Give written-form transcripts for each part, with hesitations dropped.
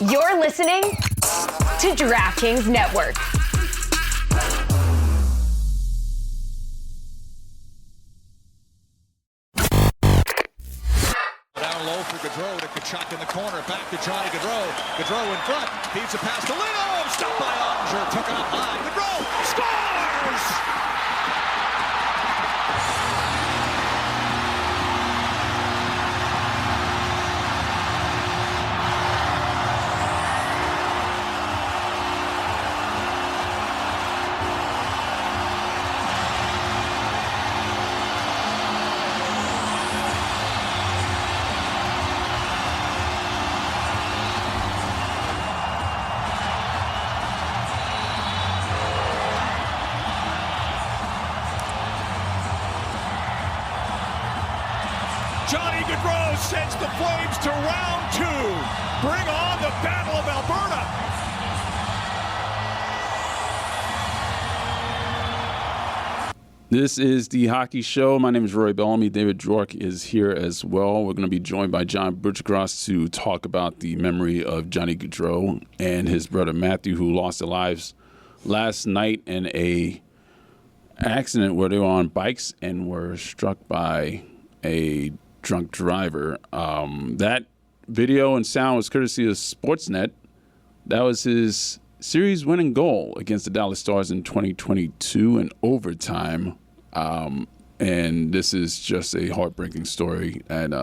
You're listening to DraftKings Network. Down low for Gaudreau to Kachuk in the corner. Back to Johnny Gaudreau. Gaudreau in front. Feeds a pass to Lino. Stopped by Ottinger. Took it up high. Gaudreau scores! Johnny Gaudreau sends the Flames to round 2. Bring on the Battle of Alberta. This is the Hockey Show. My name is Roy Bellamy. David Dwork is here as well. We're going to be joined by John Buccigross to talk about the memory of Johnny Gaudreau and his brother Matthew, who lost their lives last night in a accident where they were on bikes and were struck by a drunk driver. That video and sound was courtesy of Sportsnet. That was his series-winning goal against the Dallas Stars in 2022 in overtime. And this is just a heartbreaking story and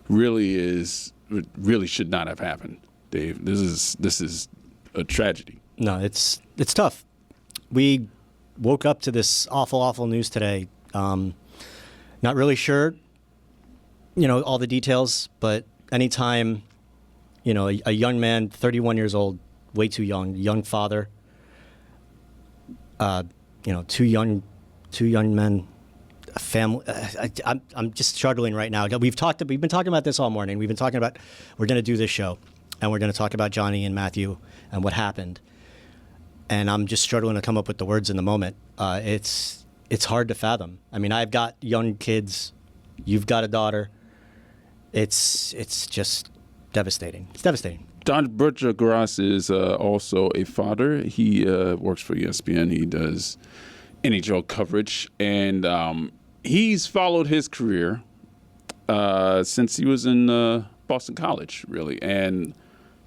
really should not have happened, Dave. This is a tragedy. No, it's tough. We woke up to this awful news today. Not really sure, all the details, but anytime, a young man, 31 years old, way too young father, two young men, a family. I'm just struggling right now. We've been talking about this all morning. We've been talking about we're going to do this show, and we're going to talk about Johnny and Matthew and what happened. And I'm just struggling to come up with the words in the moment. It's hard to fathom. I mean, I've got young kids. You've got a daughter. It's just devastating. It's devastating. John Buccigross is also a father. He works for ESPN. He does NHL coverage, and he's followed his career since he was in Boston College, really. And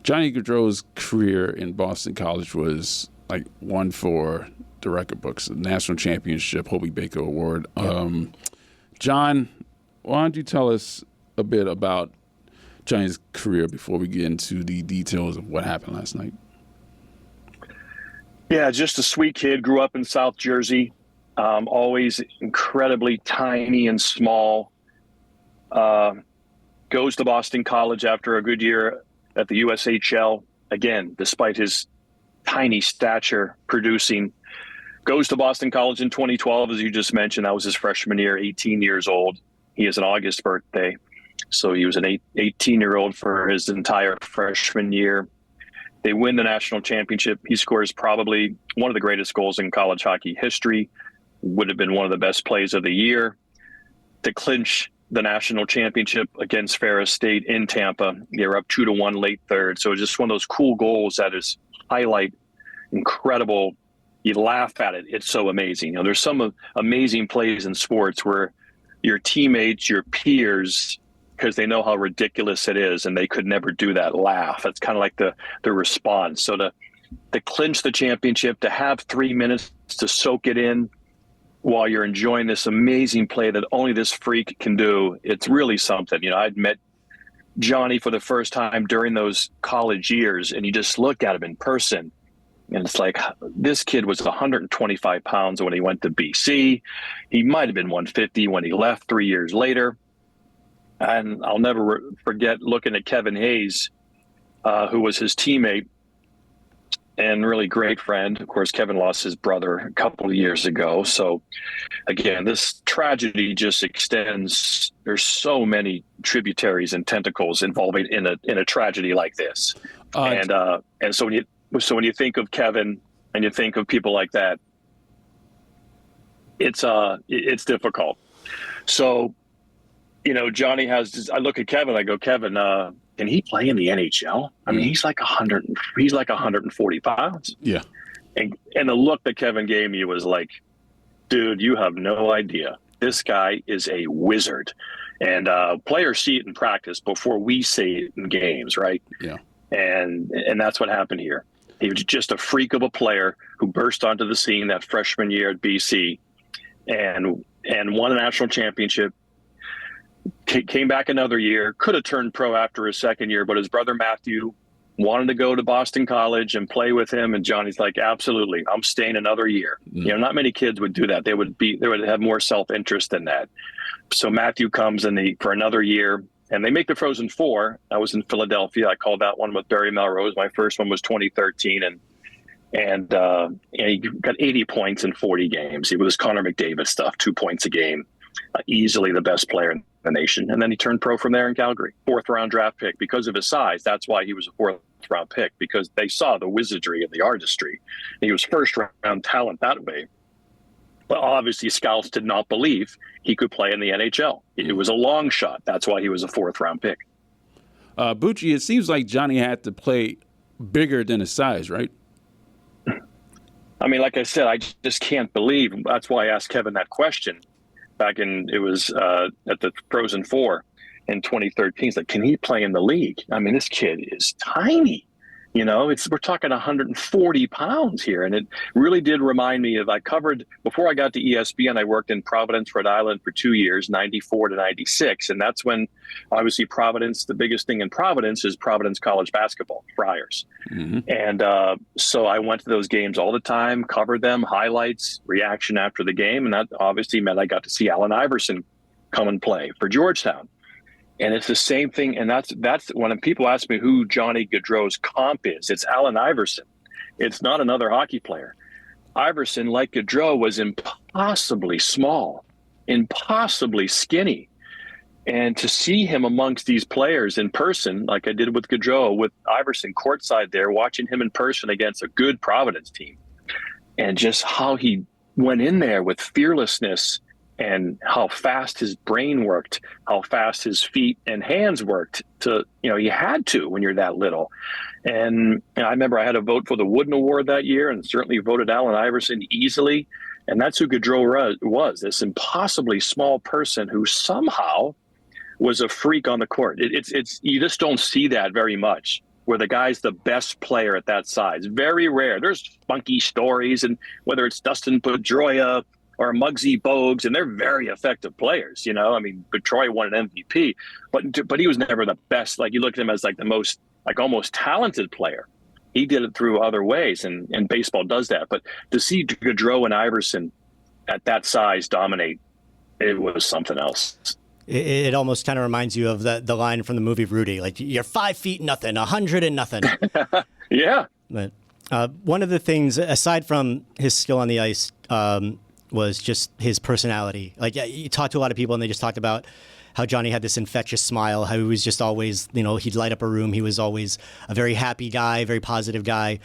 Johnny Gaudreau's career in Boston College was like one for the record books, the national championship, Hobie Baker Award. John, why don't you tell us a bit about Johnny's career before we get into the details of what happened last night? Yeah, just a sweet kid. Grew up in South Jersey. Always incredibly tiny and small. Goes to Boston College after a good year at the USHL. Again, despite his tiny stature, producing. Goes to Boston College in 2012, as you just mentioned. That was his freshman year, 18 years old. He has an August birthday. So he was an 18-year-old for his entire freshman year. They win the national championship. He scores probably one of the greatest goals in college hockey history. Would have been one of the best plays of the year to clinch the national championship against Ferris State in Tampa. They were up 2-1 late third. So just one of those cool goals that is highlight, incredible. You laugh at it. It's so amazing. There's some amazing plays in sports where your teammates, your peers, because they know how ridiculous it is, and they could never do that, laugh. It's kind of like the response. So to clinch the championship, to have 3 minutes to soak it in while you're enjoying this amazing play that only this freak can do, it's really something. I'd met Johnny for the first time during those college years, and you just look at him in person, and it's like, this kid was 125 pounds when he went to BC. He might have been 150 when he left 3 years later. And I'll never forget looking at Kevin Hayes, who was his teammate and really great friend. Of course, Kevin lost his brother a couple of years ago. So, again, this tragedy just extends. There's so many tributaries and tentacles involving in a tragedy like this. And so when you think of Kevin and you think of people like that, it's difficult. So, Johnny has, I look at Kevin, I go, Kevin, can he play in the NHL? I mean, he's like 140 pounds. Yeah. And the look that Kevin gave me was like, dude, you have no idea. This guy is a wizard. And players see it in practice before we see it in games, right? Yeah. And that's what happened here. He was just a freak of a player who burst onto the scene that freshman year at BC and won a national championship. Came back another year, could have turned pro after his second year, but his brother Matthew wanted to go to Boston College and play with him. And Johnny's like, absolutely, I'm staying another year. You know, not many kids would do that. They would have more self-interest than that. So Matthew comes for another year, and they make the Frozen Four. I was in Philadelphia. I called that one with Barry Melrose. My first one was 2013, and he got 80 points in 40 games. It was Connor McDavid stuff, 2 points a game. Easily the best player in the nation. And then he turned pro from there in Calgary. 4th round draft pick. Because of his size, that's why he was a 4th round pick, because they saw the wizardry and the artistry. And he was 1st round talent that way. But obviously scouts did not believe he could play in the NHL. It was a long shot. That's why he was a 4th round pick. Bucci, it seems like Johnny had to play bigger than his size, right? I mean, like I said, I just can't believe. That's why I asked Kevin that question. Back at the Frozen Four in 2013. It's like, can he play in the league? I mean, this kid is tiny. You know, we're talking 140 pounds here. And it really did remind me of, before I got to ESPN, I worked in Providence, Rhode Island for 2 years, 94 to 96. And that's when, obviously, Providence, the biggest thing in Providence is Providence College basketball, Friars. Mm-hmm. And so I went to those games all the time, covered them, highlights, reaction after the game. And that obviously meant I got to see Allen Iverson come and play for Georgetown. And it's the same thing. And that's when people ask me who Johnny Gaudreau's comp is, it's Allen Iverson. It's not another hockey player. Iverson, like Gaudreau, was impossibly small, impossibly skinny. And to see him amongst these players in person, like I did with Gaudreau, with Iverson courtside there, watching him in person against a good Providence team, and just how he went in there with fearlessness, and how fast his brain worked, how fast his feet and hands worked you had to when you're that little. And I remember I had a vote for the Wooden Award that year and certainly voted Allen Iverson easily. And that's who Gaudreau was, this impossibly small person who somehow was a freak on the court. It's you just don't see that very much, where the guy's the best player at that size. Very rare. There's funky stories, and whether it's Dustin Pedroia or Muggsy Bogues, and they're very effective players. You know, I mean, Troy won an MVP, but he was never the best. Like, you look at him as like the most, like, almost talented player. He did it through other ways, and baseball does that. But to see Gaudreau and Iverson at that size dominate, it was something else. It almost kind of reminds you of the line from the movie Rudy, like, you're 5 feet nothing, 100 and nothing. Yeah. But one of the things, aside from his skill on the ice, was just his personality. Like, you talk to a lot of people and they just talked about how Johnny had this infectious smile, how he was just always, he'd light up a room. He was always a very happy guy, very positive guy.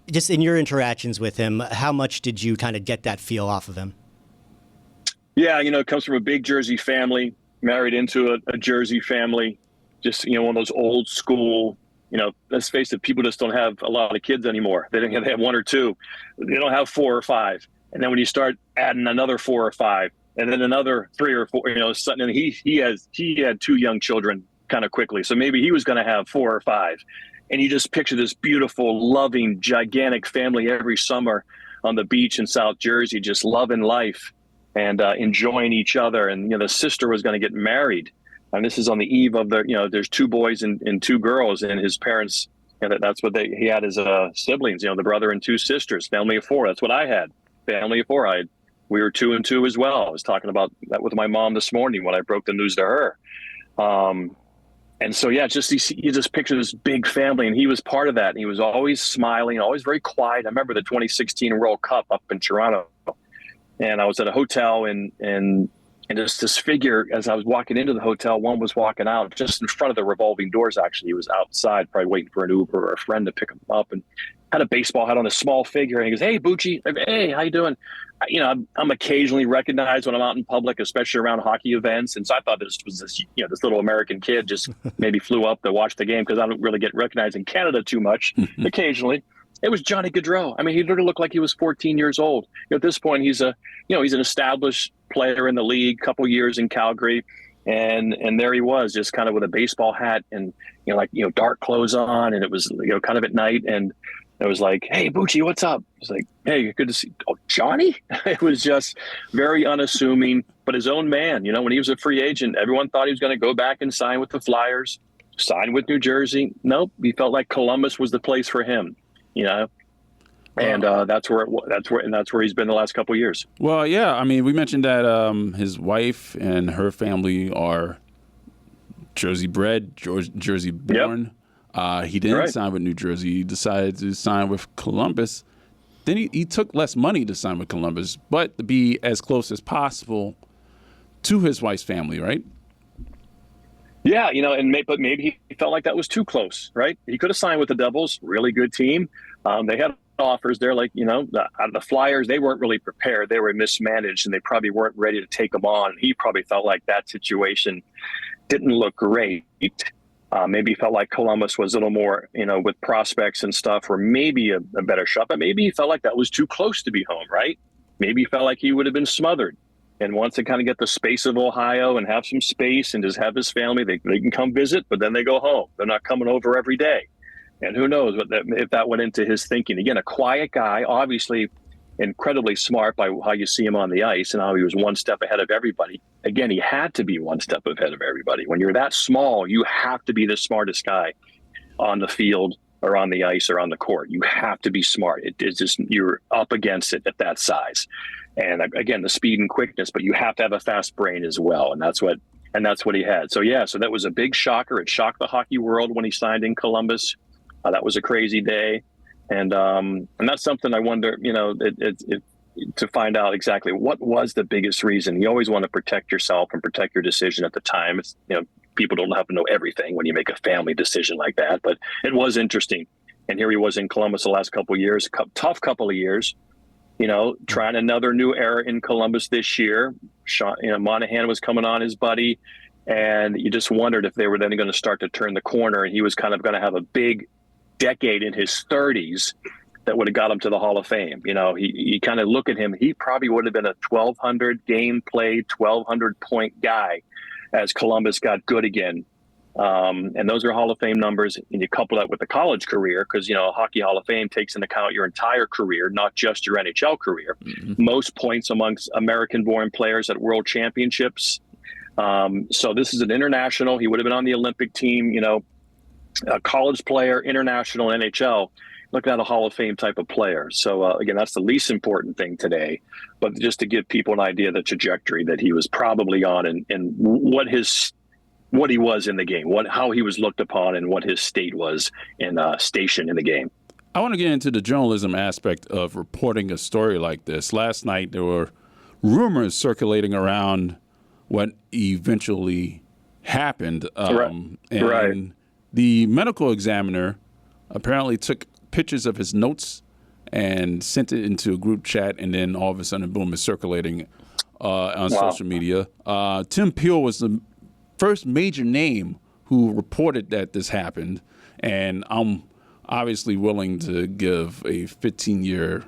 Just in your interactions with him, how much did you kind of get that feel off of him? Yeah, it comes from a big Jersey family, married into a Jersey family, just, one of those old school, let's face it, people just don't have a lot of kids anymore. They have 1 or 2. They don't have 4 or 5. And then when you start adding another 4 or 5, and then another 3 or 4, and he had 2 young children kind of quickly. So maybe he was going to have 4 or 5. And you just picture this beautiful, loving, gigantic family every summer on the beach in South Jersey, just loving life and enjoying each other. And, the sister was going to get married. And this is on the eve of there's 2 boys and 2 girls, and his parents, that's what he had as siblings, the brother and 2 sisters, family of 4. That's what I had. Family of 4. We were 2 and 2 as well. I was talking about that with my mom this morning when I broke the news to her. And so, yeah, you just picture this big family, and he was part of that. And he was always smiling, always very quiet. I remember the 2016 World Cup up in Toronto, and I was at a hotel in And just this figure, as I was walking into the hotel, one was walking out just in front of the revolving doors. Actually, he was outside, probably waiting for an Uber or a friend to pick him up, and had a baseball hat on, a small figure. And he goes, "Hey, Bucci, hey, how you doing?" I'm occasionally recognized when I'm out in public, especially around hockey events. And so I thought this was this little American kid just maybe flew up to watch the game, because I don't really get recognized in Canada too much. Occasionally, it was Johnny Gaudreau. I mean, he literally looked like he was 14 years old. At this point, he's an established player in the league, couple years in Calgary. And there he was, just kind of with a baseball hat and, dark clothes on. And it was, kind of at night. And it was like, "Hey, Bucci, what's up?" It's like, "Hey, good to see you." "Oh, Johnny?" It was just very unassuming, but his own man. When he was a free agent, everyone thought he was going to go back and sign with the Flyers, sign with New Jersey. Nope. He felt like Columbus was the place for him, And that's where he's been the last couple of years. Well, yeah. I mean, we mentioned that his wife and her family are Jersey bred, Jersey born. Yep. He didn't sign with New Jersey. He decided to sign with Columbus. Then he took less money to sign with Columbus, but to be as close as possible to his wife's family, right? Yeah, but maybe he felt like that was too close, right? He could have signed with the Devils, really good team. They had offers there, like, the Flyers, they weren't really prepared. They were mismanaged, and they probably weren't ready to take him on. He probably felt like that situation didn't look great. Maybe he felt like Columbus was a little more, with prospects and stuff, or maybe a better shot. But maybe he felt like that was too close to be home, right? Maybe he felt like he would have been smothered. And wants to kind of get the space of Ohio and have some space and just have his family. They can come visit, but then they go home. They're not coming over every day. And who knows if that went into his thinking. Again, a quiet guy, obviously incredibly smart by how you see him on the ice and how he was one step ahead of everybody. Again, he had to be one step ahead of everybody. When you're that small, you have to be the smartest guy on the field or on the ice or on the court. You have to be smart. It's just, you're up against it at that size. And again, the speed and quickness, but you have to have a fast brain as well. And that's what he had. So that was a big shocker. It shocked the hockey world when he signed in Columbus. That was a crazy day. And that's something I wonder, to find out exactly what was the biggest reason. You always want to protect yourself and protect your decision at the time. It's, people don't have to know everything when you make a family decision like that, but it was interesting. And here he was in Columbus the last couple of years, tough couple of years, trying another new era in Columbus this year. Monahan was coming on, his buddy, and you just wondered if they were then going to start to turn the corner, and he was kind of going to have a big decade in his 30s that would have got him to the Hall of Fame. He kind of look at him, he probably would have been a 1,200 game played, 1,200 point guy as Columbus got good again. And those are Hall of Fame numbers, and you couple that with the college career, because, Hockey Hall of Fame takes into account your entire career, not just your NHL career. Mm-hmm. Most points amongst American-born players at World Championships. So this is an international. He would have been on the Olympic team, a college player, international, NHL. Looking at a Hall of Fame type of player. So again, that's the least important thing today, but just to give people an idea of the trajectory that he was probably on, and what he was in the game, how he was looked upon, and what his state was in station in the game. I want to get into the journalism aspect of reporting a story like this. Last night, there were rumors circulating around what eventually happened. And the medical examiner apparently took pictures of his notes and sent it into a group chat, and then all of a sudden, boom, it's circulating on social media. Tim Peel was the first major name who reported that this happened, and I'm obviously willing to give a 15-year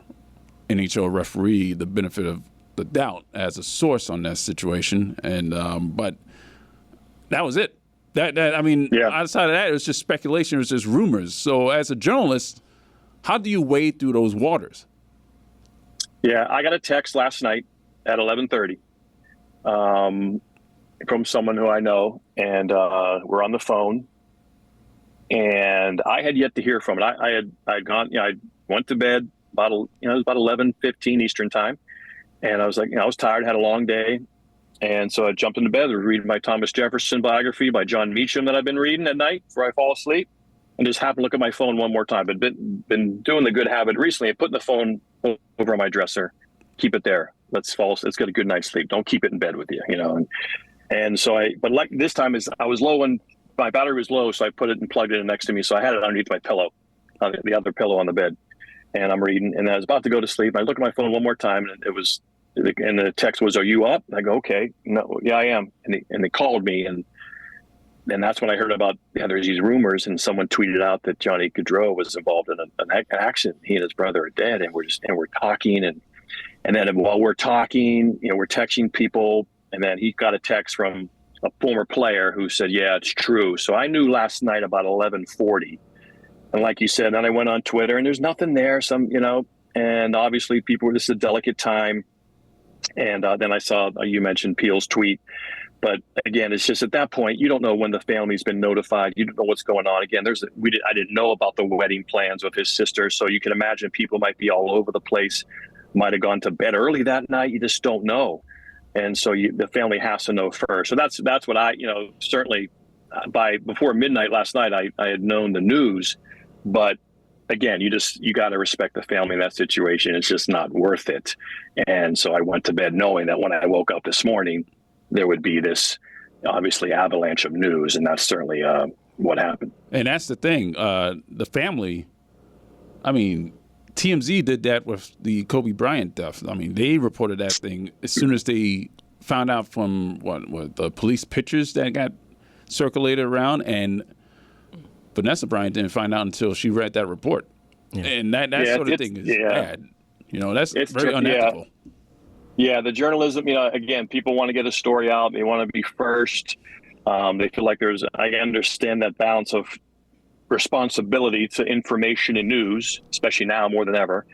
NHL referee the benefit of the doubt as a source on that situation, and but that was it. Outside of that, it was just speculation. It was just rumors. So as a journalist, how do you wade through those waters? Yeah, I got a text last night at 11:30 from someone who I know, and we're on the phone. And I had yet to hear from it. I had gone. I went to bed it was about 11:15 Eastern time, and I was like, I was tired, had a long day. And so I jumped into bed, I was reading my Thomas Jefferson biography by John Meacham that I've been reading at night before I fall asleep, and just happened to look at my phone one more time. But been doing the good habit recently of putting the phone over my dresser, keep it there. let's get a good night's sleep. Don't keep it in bed with you, And so but like this time I was low and my battery was low, so I put it and plugged it in next to me. So I had it underneath my pillow, the other pillow on the bed, and I'm reading. And I was about to go to sleep. I look at my phone one more time, and the text was, "Are you up?" And I go, "Okay, no, yeah, I am." And they called me, and that's when I heard about there's these rumors, and someone tweeted out that Johnny Gaudreau was involved in an accident. He and his brother are dead, and we're talking, and then while we're talking, we're texting people, and then he got a text from a former player who said, "Yeah, it's true." So I knew last night about 11:40, and like you said, then I went on Twitter, and there's nothing there. And obviously this is a delicate time, and then I saw you mentioned Peel's tweet. But again, it's just at that point, you don't know when the family's been notified. You don't know what's going on. Again, I didn't know about the wedding plans with his sister. So you can imagine people might be all over the place, might have gone to bed early that night. You just don't know. And so the family has to know first. So that's what I, certainly before midnight last night, I had known the news. But again, you got to respect the family in that situation. It's just not worth it. And so I went to bed knowing that when I woke up this morning, there would be this obviously avalanche of news, and that's certainly what happened. And that's the thing. The family, TMZ did that with the Kobe Bryant death. They reported that thing as soon as they found out from what the police pictures that got circulated around, and Vanessa Bryant didn't find out until she read that report. Yeah. And that sort of thing is bad. It's very unethical. Yeah, the journalism, again, people want to get a story out. They want to be first. They feel like I understand that balance of responsibility to information and news, especially now more than ever,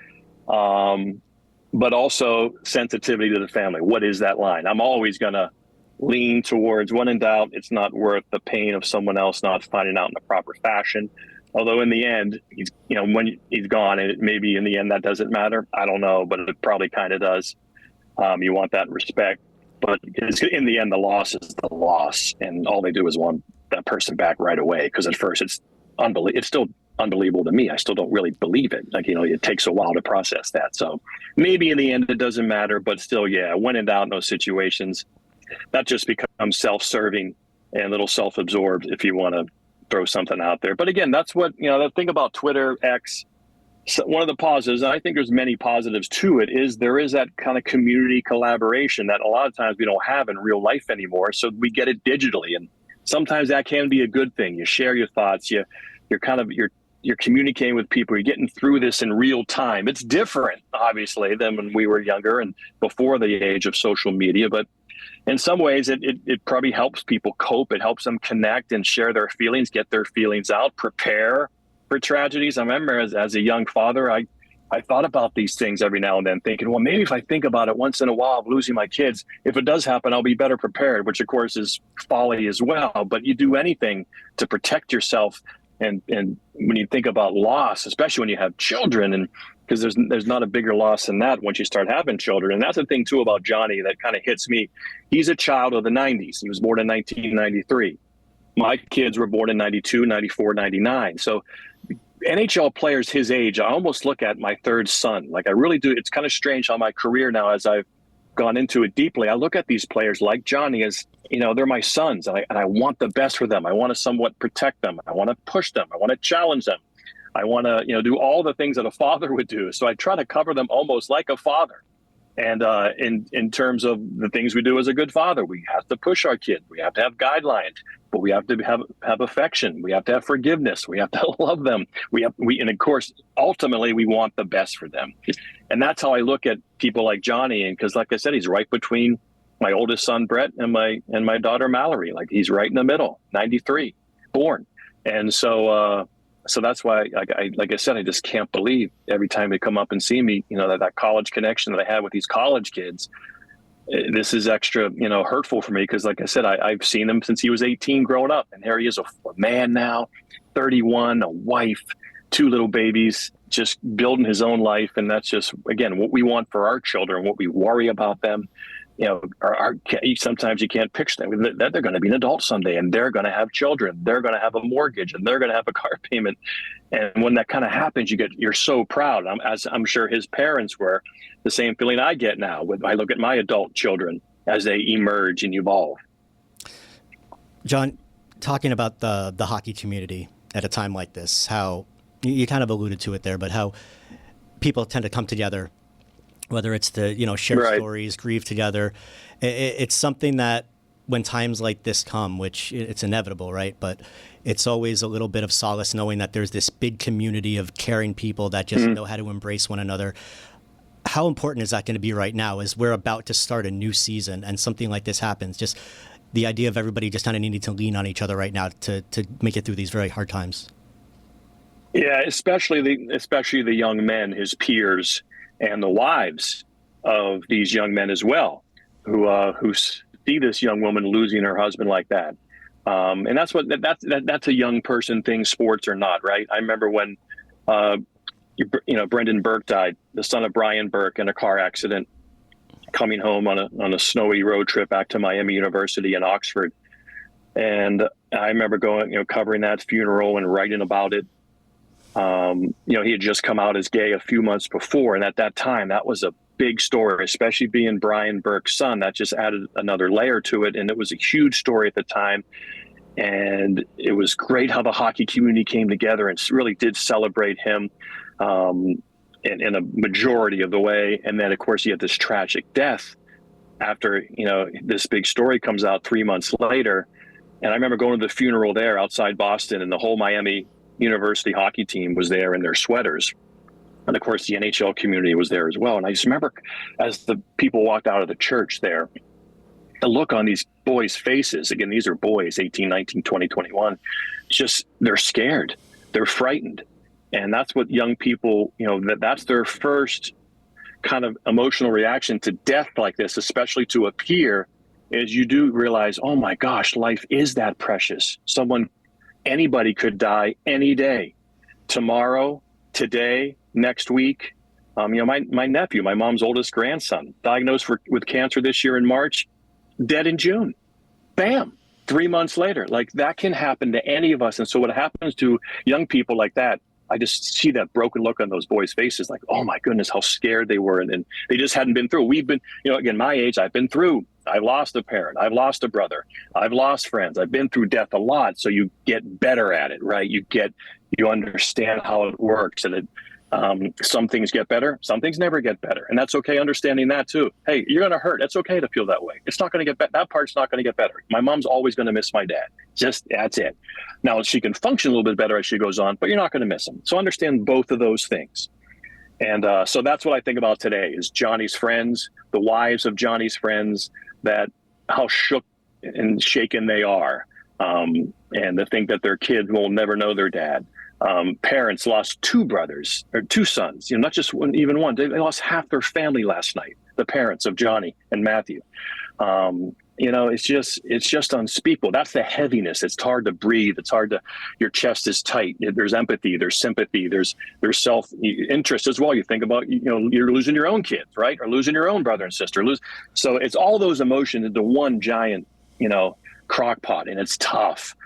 but also sensitivity to the family. What is that line? I'm always going to lean towards, when in doubt, it's not worth the pain of someone else not finding out in the proper fashion. Although in the end, when he's gone, and maybe in the end that doesn't matter. I don't know, but it probably kind of does. You want that respect, but in the end, the loss is the loss, and all they do is want that person back right away. Because at first, it's still unbelievable to me. I still don't really believe it. It takes a while to process that. So maybe in the end, it doesn't matter, but still, when in doubt in those situations, that just becomes self-serving and a little self-absorbed if you want to throw something out there. But again, that's what the thing about Twitter, X. So one of the positives, and I think there's many positives to it, is there is that kind of community collaboration that a lot of times we don't have in real life anymore. So we get it digitally, and sometimes that can be a good thing. You share your thoughts. You're communicating with people. You're getting through this in real time. It's different, obviously, than when we were younger and before the age of social media. But in some ways, it probably helps people cope. It helps them connect and share their feelings, get their feelings out, prepare for tragedies. I remember as a young father, I thought about these things every now and then, thinking, well, maybe if I think about it once in a while of losing my kids, if it does happen, I'll be better prepared, which of course is folly as well. But you do anything to protect yourself. And when you think about loss, especially when you have children, and because there's not a bigger loss than that once you start having children. And that's the thing too about Johnny that kind of hits me. He's a child of the 90s. He was born in 1993. My kids were born in 92, 94, 99. So NHL players his age, I almost look at my third son. Like I really do. It's kind of strange how my career now, as I've gone into it deeply, I look at these players like Johnny as, they're my sons, and I want the best for them. I want to somewhat protect them. I want to push them. I want to challenge them. I want to, do all the things that a father would do. So I try to cover them almost like a father. And in terms of the things we do as a good father, we have to push our kids. We have to have guidelines, but we have to have affection. We have to have forgiveness. We have to love them. And of course, ultimately, we want the best for them. And that's how I look at people like Johnny. And because, like I said, he's right between my oldest son Brett and my daughter Mallory. Like he's right in the middle. 93, born. And so that's why, like I said, I just can't believe every time they come up and see me, that college connection that I had with these college kids. This is extra, hurtful for me because, like I said, I've seen him since he was 18 growing up. And here he is, a man now, 31, a wife, 2 little babies, just building his own life. And that's just, again, what we want for our children, what we worry about them sometimes you can't picture them, that they're going to be an adult someday, and they're going to have children, they're going to have a mortgage, and they're going to have a car payment. And when that kind of happens, you're so proud. As I'm sure his parents were. The same feeling I get now when I look at my adult children as they emerge and evolve. John, talking about the hockey community at a time like this, how you kind of alluded to it there, but how people tend to come together, whether it's to share stories, grieve together. It's something that when times like this come, which it's inevitable, right? But it's always a little bit of solace knowing that there's this big community of caring people that just know how to embrace one another. How important is that going to be right now as we're about to start a new season and something like this happens? Just the idea of everybody just kind of needing to lean on each other right now to make it through these very hard times. Yeah, especially the young men, his peers, and the wives of these young men as well, who see this young woman losing her husband like that. And that's a young person thing, sports or not, right? I remember when Brendan Burke died, the son of Brian Burke, in a car accident, coming home on a snowy road trip back to Miami University in Oxford. And I remember going, covering that funeral and writing about it. He had just come out as gay a few months before. And at that time, that was a big story, especially being Brian Burke's son. That just added another layer to it. And it was a huge story at the time. And it was great how the hockey community came together and really did celebrate him in a majority of the way. And then, of course, he had this tragic death after, this big story comes out 3 months later. And I remember going to the funeral there outside Boston, and the whole Miami University hockey team was there in their sweaters. And of course, the NHL community was there as well. And I just remember as the people walked out of the church there, the look on these boys' faces, again, these are boys, 18, 19, 20, 21, just they're scared, they're frightened. And that's what young people, that's their first kind of emotional reaction to death like this, especially to a peer, is you do realize, oh my gosh, life is that precious. Anybody could die any day, tomorrow, today, next week. My nephew, my mom's oldest grandson, diagnosed with cancer this year in March, dead in June. Bam, 3 months later. Like, that can happen to any of us. And so what happens to young people like that, I just see that broken look on those boys' faces, like, oh my goodness, how scared they were. And they just hadn't been through. We've been, again, my age, I've been through. I've lost a parent. I've lost a brother. I've lost friends. I've been through death a lot. So you get better at it, right? You understand how it works. And some things get better. Some things never get better. And that's okay, understanding that too. Hey, you're going to hurt. It's okay to feel that way. It's not going to get better. That part's not going to get better. My mom's always going to miss my dad. That's it. Now, she can function a little bit better as she goes on, but you're not going to miss him. So understand both of those things. And so that's what I think about today is Johnny's friends, the wives of Johnny's friends, that how shook and shaken they are. And to think that their kid will never know their dad. Parents lost two brothers or two sons, not just one, even one. They lost half their family last night, the parents of Johnny and Matthew. It's just unspeakable. That's the heaviness. It's hard to breathe. It's hard to, your chest is tight. There's empathy, there's sympathy, there's self-interest as well. You think about, you're losing your own kids, right? Or losing your own brother and sister. So it's all those emotions into one giant, crock pot, and it's tough.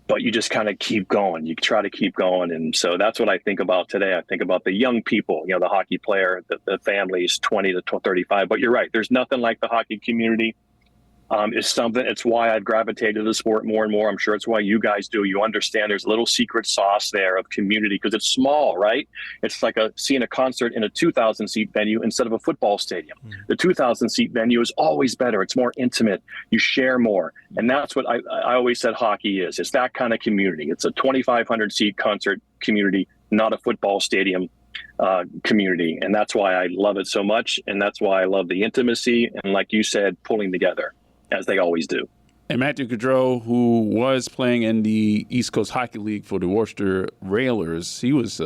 But you just kind of keep going. You try to keep going. And so that's what I think about today. I think about the young people, the hockey player, the families, 20 to 35. But you're right. There's nothing like the hockey community. It's why I've gravitated to the sport more and more. I'm sure it's why you guys do. You understand there's a little secret sauce there of community because it's small, right? It's like seeing a concert in a 2,000 seat venue instead of a football stadium. The 2,000 seat venue is always better. It's more intimate. You share more. And that's what I always said hockey is. It's that kind of community. It's a 2,500 seat concert community, not a football stadium community. And that's why I love it so much. And that's why I love the intimacy. And like you said, pulling together, as they always do. And Matthew Gaudreau, who was playing in the East Coast Hockey League for the Worcester Railers, he was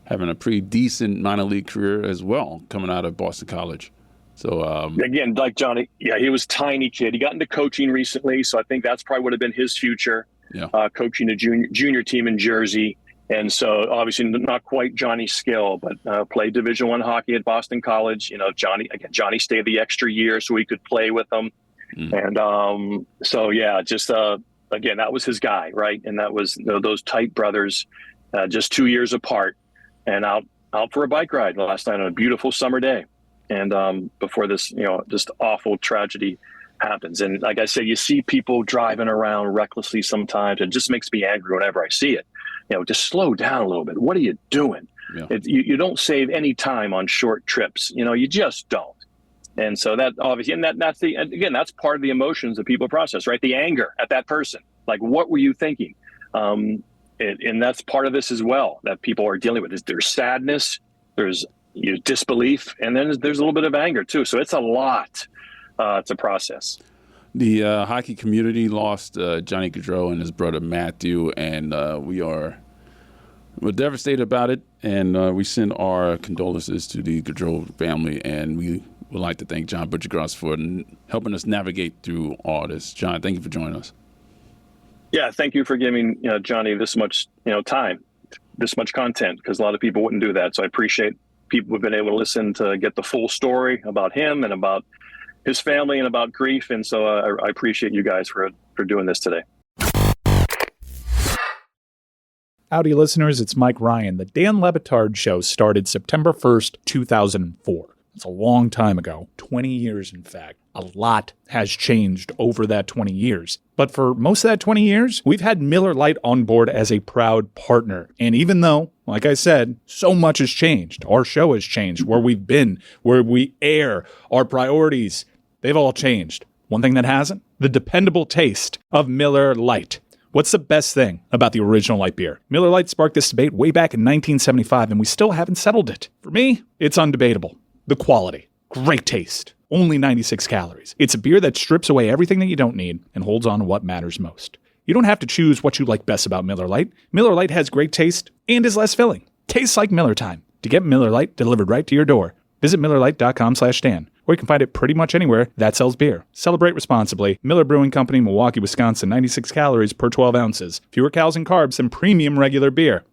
having a pretty decent minor league career as well, coming out of Boston College. So again, like Johnny, he was a tiny kid. He got into coaching recently, so I think that's probably would have been his future. Yeah. Coaching a junior team in Jersey. And so obviously not quite Johnny's skill, but played Division I hockey at Boston College. Johnny stayed the extra year so we could play with him. And again, that was his guy, right? And that was those tight brothers, just 2 years apart, and out for a bike ride last night on a beautiful summer day. And before this, just awful tragedy happens. And like I said, you see people driving around recklessly sometimes. It just makes me angry whenever I see it. Just slow down a little bit. What are you doing? Yeah. You don't save any time on short trips. You just don't. And so that obviously, and that's part of the emotions that people process, right? The anger at that person. Like, what were you thinking? And that's part of this as well that people are dealing with. There's sadness, there's disbelief, and then there's a little bit of anger too. So it's a lot to process. The hockey community lost Johnny Gaudreau and his brother Matthew, and we're devastated about it. And we send our condolences to the Gaudreau family, and we would like to thank John Buccigross for helping us navigate through all this. John, thank you for joining us. Yeah, thank you for giving Johnny this much time, this much content, because a lot of people wouldn't do that. So I appreciate people who've been able to listen to get the full story about him and about his family and about grief. And so I appreciate you guys for doing this today. Howdy, listeners. It's Mike Ryan. The Dan Le Batard Show started September 1st, 2004. It's a long time ago, 20 years, in fact. A lot has changed over that 20 years. But for most of that 20 years, we've had Miller Lite on board as a proud partner. And even though, like I said, so much has changed, our show has changed, where we've been, where we air, our priorities, they've all changed. One thing that hasn't? The dependable taste of Miller Lite. What's the best thing about the original light beer? Miller Lite sparked this debate way back in 1975, and we still haven't settled it. For me, it's undebatable. The quality. Great taste. Only 96 calories. It's a beer that strips away everything that you don't need and holds on to what matters most. You don't have to choose what you like best about Miller Lite. Miller Lite has great taste and is less filling. Tastes like Miller time. To get Miller Lite delivered right to your door, visit MillerLite.com/Dan, or you can find it pretty much anywhere that sells beer. Celebrate responsibly. Miller Brewing Company, Milwaukee, Wisconsin. 96 calories per 12 ounces. Fewer calories and carbs than premium regular beer.